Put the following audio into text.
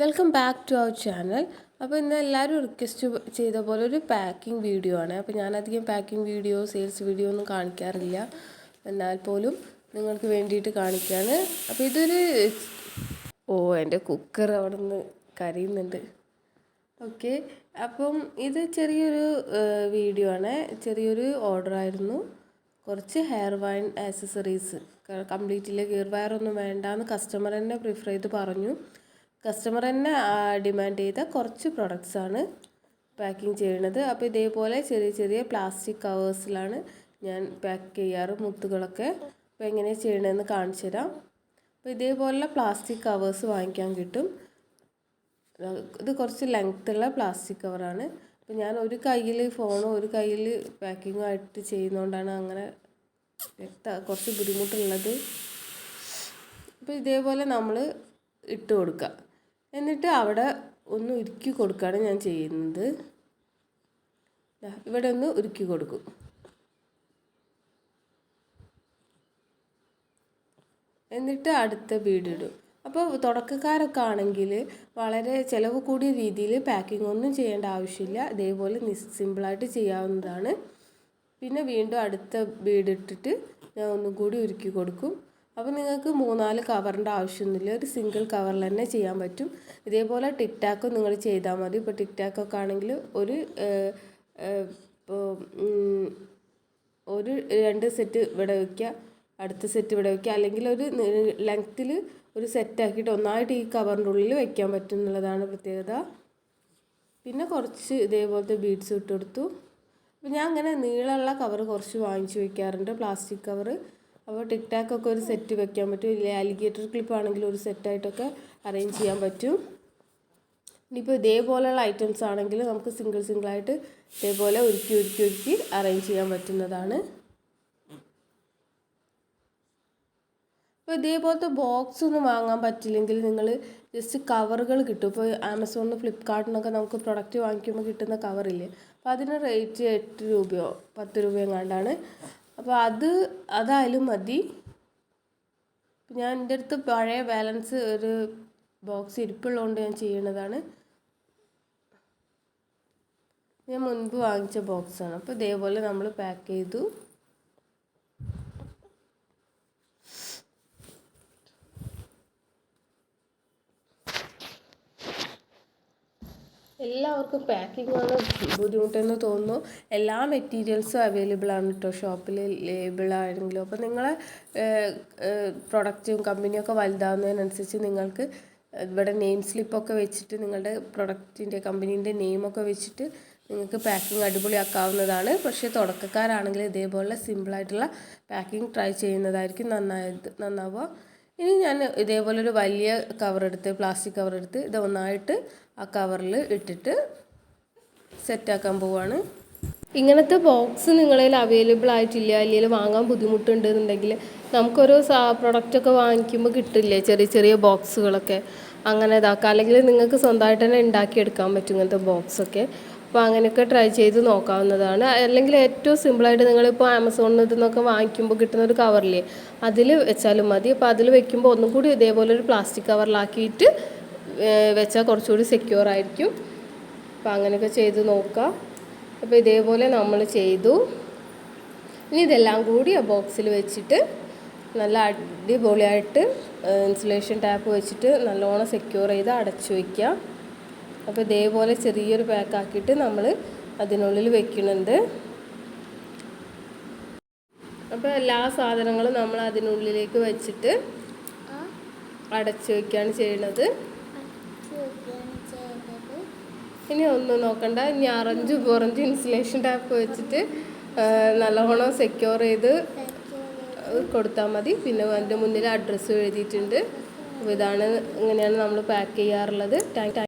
Welcome back to our channel. അപ്പോൾ ഇന്ന് എല്ലാവരും റിക്വസ്റ്റ് ചെയ്ത പോലെ ഒരു പാക്കിംഗ് വീഡിയോ ആണ്. അപ്പോൾ ഞാനധികം പാക്കിംഗ് വീഡിയോ, സെയിൽസ് വീഡിയോ ഒന്നും കാണിക്കാറില്ല. എന്നാൽ പോലും നിങ്ങൾക്ക് വേണ്ടിയിട്ട് കാണിക്കുകയാണ്. അപ്പോൾ എൻ്റെ കുക്കർ അവിടെ നിന്ന് കരയുന്നുണ്ട്. ഓക്കെ, അപ്പം ഇത് ചെറിയൊരു വീഡിയോ ആണ്. ചെറിയൊരു ഓർഡർ ആയിരുന്നു. കുറച്ച് ഹെയർ വൈൻ ആക്സസറീസ്, കംപ്ലീറ്റിലെ ഗിയർ വയറൊന്നും വേണ്ടാന്ന് കസ്റ്റമർ തന്നെ പ്രിഫർ ചെയ്ത് പറഞ്ഞു. കസ്റ്റമർ തന്നെ ഡിമാൻഡ് ചെയ്ത കുറച്ച് പ്രൊഡക്ട്സാണ് പാക്കിംഗ് ചെയ്യുന്നത്. അപ്പോൾ ഇതേപോലെ ചെറിയ ചെറിയ പ്ലാസ്റ്റിക് കവേഴ്സിലാണ് ഞാൻ പാക്ക് ചെയ്യാറ് മുത്തുകളൊക്കെ. അപ്പോൾ എങ്ങനെയാണ് ചെയ്യണമെന്ന് കാണിച്ചു തരാം. അപ്പോൾ ഇതേപോലുള്ള പ്ലാസ്റ്റിക് കവേഴ്സ് വാങ്ങിക്കാൻ കിട്ടും. ഇത് കുറച്ച് ലെങ്ത്തുള്ള പ്ലാസ്റ്റിക് കവറാണ്. അപ്പോൾ ഞാൻ ഒരു കയ്യിൽ ഫോണും ഒരു കയ്യിൽ പാക്കിങ്ങും ആയിട്ട് ചെയ്യുന്നതുകൊണ്ടാണ് അങ്ങനെ കുറച്ച് ബുദ്ധിമുട്ടുള്ളത്. അപ്പോൾ ഇതേപോലെ നമ്മൾ ഇട്ട് കൊടുക്കുക. എന്നിട്ട് അവിടെ ഒന്ന് ഉരുക്കി കൊടുക്കുകയാണ് ഞാൻ ചെയ്യുന്നത്. ഇവിടെ ഒന്ന് ഉരുക്കി കൊടുക്കും. എന്നിട്ട് അടുത്ത ബീഡിടും. അപ്പോൾ തുടക്കക്കാരൊക്കെ ആണെങ്കിൽ വളരെ ചിലവ് കൂടിയ രീതിയിൽ പാക്കിംഗ് ഒന്നും ചെയ്യേണ്ട ആവശ്യമില്ല. ഇതേപോലെ സിമ്പിളായിട്ട് ചെയ്യാവുന്നതാണ്. പിന്നെ വീണ്ടും അടുത്ത ബീഡിട്ടിട്ട് ഞാൻ ഒന്നും കൂടി ഉരുക്കി കൊടുക്കും. അപ്പോൾ നിങ്ങൾക്ക് 3-4 കവറിൻ്റെ ആവശ്യമൊന്നുമില്ല. ഒരു സിംഗിൾ കവറിൽ തന്നെ ചെയ്യാൻ പറ്റും. ഇതേപോലെ ടിക് ടാക്കും നിങ്ങൾ ചെയ്താൽ മതി. ഇപ്പോൾ ടിക് ടാക്കൊക്കെ ആണെങ്കിൽ ഒരു 2 സെറ്റ് ഇവിടെ വയ്ക്കുക, അടുത്ത സെറ്റ് ഇവിടെ വയ്ക്കുക, അല്ലെങ്കിൽ ഒരു ലെങ്ത്തിൽ ഒരു സെറ്റാക്കിയിട്ട് ഒന്നായിട്ട് ഈ കവറിൻ്റെ ഉള്ളിൽ വയ്ക്കാൻ പറ്റും എന്നുള്ളതാണ് പ്രത്യേകത. പിന്നെ കുറച്ച് ഇതേപോലത്തെ ബീഡ്സ് ഇട്ട് കൊടുത്തു. അപ്പോൾ ഞാൻ അങ്ങനെ നീളമുള്ള കവർ കുറച്ച് വാങ്ങിച്ച് വയ്ക്കാറുണ്ട്, പ്ലാസ്റ്റിക് കവർ. അപ്പോൾ ടിക് ടാക്കൊക്കെ ഒരു സെറ്റ് വെക്കാൻ പറ്റും. ഇല്ല അലിഗേറ്റർ ക്ലിപ്പ് ആണെങ്കിൽ ഒരു സെറ്റായിട്ടൊക്കെ അറേഞ്ച് ചെയ്യാൻ പറ്റും. ഇനിയിപ്പോൾ ഇതേപോലെയുള്ള ഐറ്റംസ് ആണെങ്കിൽ നമുക്ക് സിംഗിളായിട്ട് ഇതേപോലെ ഉരുക്കി അറേഞ്ച് ചെയ്യാൻ പറ്റുന്നതാണ്. അപ്പോൾ ഇതേപോലത്തെ ബോക്സ് ഒന്നും വാങ്ങാൻ പറ്റില്ലെങ്കിൽ നിങ്ങൾ ജസ്റ്റ് കവറുകൾ കിട്ടും. ഇപ്പോൾ ആമസോണിൽ, ഫ്ലിപ്കാർട്ടിനൊക്കെ നമുക്ക് പ്രൊഡക്റ്റ് വാങ്ങിക്കുമ്പോൾ കിട്ടുന്ന കവറില്ലേ, അപ്പോൾ അതിന് റേറ്റ് 8 രൂപയോ 10 രൂപയോ എങ്ങാണ്ടാണ്. അപ്പോൾ അതായാലും മതി. ഞാൻ എൻ്റെ അടുത്ത് പഴയ ബാലൻസ് ഒരു ബോക്സ് ഇരിപ്പുള്ളതുകൊണ്ട് ഞാൻ ചെയ്യണതാണ്. ഞാൻ മുൻപ് വാങ്ങിച്ച ബോക്സാണ്. അപ്പോൾ ഇതേപോലെ നമ്മൾ പാക്ക് ചെയ്തു. എല്ലാവർക്കും പാക്കിംഗ് ആണ് ബുദ്ധിമുട്ടെന്ന് തോന്നുന്നു. എല്ലാ മെറ്റീരിയൽസും അവൈലബിൾ ആണ് കേട്ടോ ഷോപ്പിൽ, ലേബിളാണെങ്കിലും. അപ്പോൾ നിങ്ങളെ പ്രൊഡക്റ്റും കമ്പനിയൊക്കെ വലുതാവുന്നതിനനുസരിച്ച് നിങ്ങൾക്ക് ഇവിടെ നെയിം സ്ലിപ്പൊക്കെ വെച്ചിട്ട് നിങ്ങളുടെ പ്രൊഡക്റ്റിൻ്റെ കമ്പനീൻ്റെ നെയിമൊക്കെ വെച്ചിട്ട് നിങ്ങൾക്ക് പാക്കിംഗ് അടിപൊളിയാക്കാവുന്നതാണ്. പക്ഷേ തുടക്കക്കാരാണെങ്കിൽ ഇതേപോലെ സിമ്പിളായിട്ടുള്ള പാക്കിംഗ് ട്രൈ ചെയ്യുന്നതായിരിക്കും നന്നാവുക. ഇനി ഞാൻ ഇതേപോലെ ഒരു വലിയ പ്ലാസ്റ്റിക് കവറെടുത്ത് ഇത് ഒന്നായിട്ട് ആ കവറിൽ ഇട്ടിട്ട് സെറ്റാക്കാൻ പോവുകയാണ്. ഇങ്ങനത്തെ ബോക്സ് നിങ്ങളിൽ അവൈലബിൾ ആയിട്ടില്ല, അല്ലെങ്കിൽ വാങ്ങാൻ ബുദ്ധിമുട്ടുണ്ടെന്നുണ്ടെങ്കിൽ നമുക്കൊരു പ്രൊഡക്റ്റൊക്കെ വാങ്ങിക്കുമ്പോൾ കിട്ടില്ലേ ചെറിയ ചെറിയ ബോക്സുകളൊക്കെ, അങ്ങനെ ഇതാക്കാം. അല്ലെങ്കിൽ നിങ്ങൾക്ക് സ്വന്തമായിട്ട് തന്നെ ഉണ്ടാക്കിയെടുക്കാൻ പറ്റും ഇങ്ങനത്തെ ബോക്സൊക്കെ. അപ്പോൾ അങ്ങനെയൊക്കെ ട്രൈ ചെയ്ത് നോക്കാവുന്നതാണ്. അല്ലെങ്കിൽ ഏറ്റവും സിമ്പിളായിട്ട് നിങ്ങളിപ്പോൾ ആമസോണിൽ നിന്നൊക്കെ വാങ്ങിക്കുമ്പോൾ കിട്ടുന്ന ഒരു കവറില്ലേ, അതിൽ വെച്ചാലും മതി. അപ്പോൾ അതിൽ വെക്കുമ്പോൾ ഒന്നും കൂടി ഇതേപോലെ ഒരു പ്ലാസ്റ്റിക് കവറിലാക്കിയിട്ട് വെച്ചാൽ കുറച്ചുകൂടി സെക്യൂർ ആയിരിക്കും. അപ്പോൾ അങ്ങനെയൊക്കെ ചെയ്ത് നോക്കുക. അപ്പോൾ ഇതേപോലെ നമ്മൾ ചെയ്തു. ഇനി ഇതെല്ലാം കൂടി ആ ബോക്സിൽ വെച്ചിട്ട് നല്ല അടിപൊളിയായിട്ട് ഇൻസുലേഷൻ ടാപ്പ് വെച്ചിട്ട് നല്ലോണം സെക്യൂർ ചെയ്ത് അടച്ചു വയ്ക്കുക. അപ്പോൾ ഇതേപോലെ ചെറിയൊരു പാക്കാക്കിയിട്ട് നമ്മൾ അതിനുള്ളിൽ വെക്കുന്നുണ്ട്. അപ്പോൾ എല്ലാ സാധനങ്ങളും നമ്മൾ അതിനുള്ളിലേക്ക് വെച്ചിട്ട് അടച്ചു വയ്ക്കുകയാണ് ചെയ്യുന്നത്. ഇനി ഒന്നും നോക്കണ്ട, ഇനി ഓറഞ്ച് ഇൻസുലേഷൻ ടാപ്പ് വെച്ചിട്ട് നല്ലോണം സെക്യൂർ ചെയ്ത് കൊടുത്താൽ മതി. പിന്നെ അതിൻ്റെ മുന്നിൽ അഡ്രസ്സ് എഴുതിയിട്ടുണ്ട്. അപ്പോൾ ഇങ്ങനെയാണ് നമ്മൾ പാക്ക് ചെയ്യാറുള്ളത്.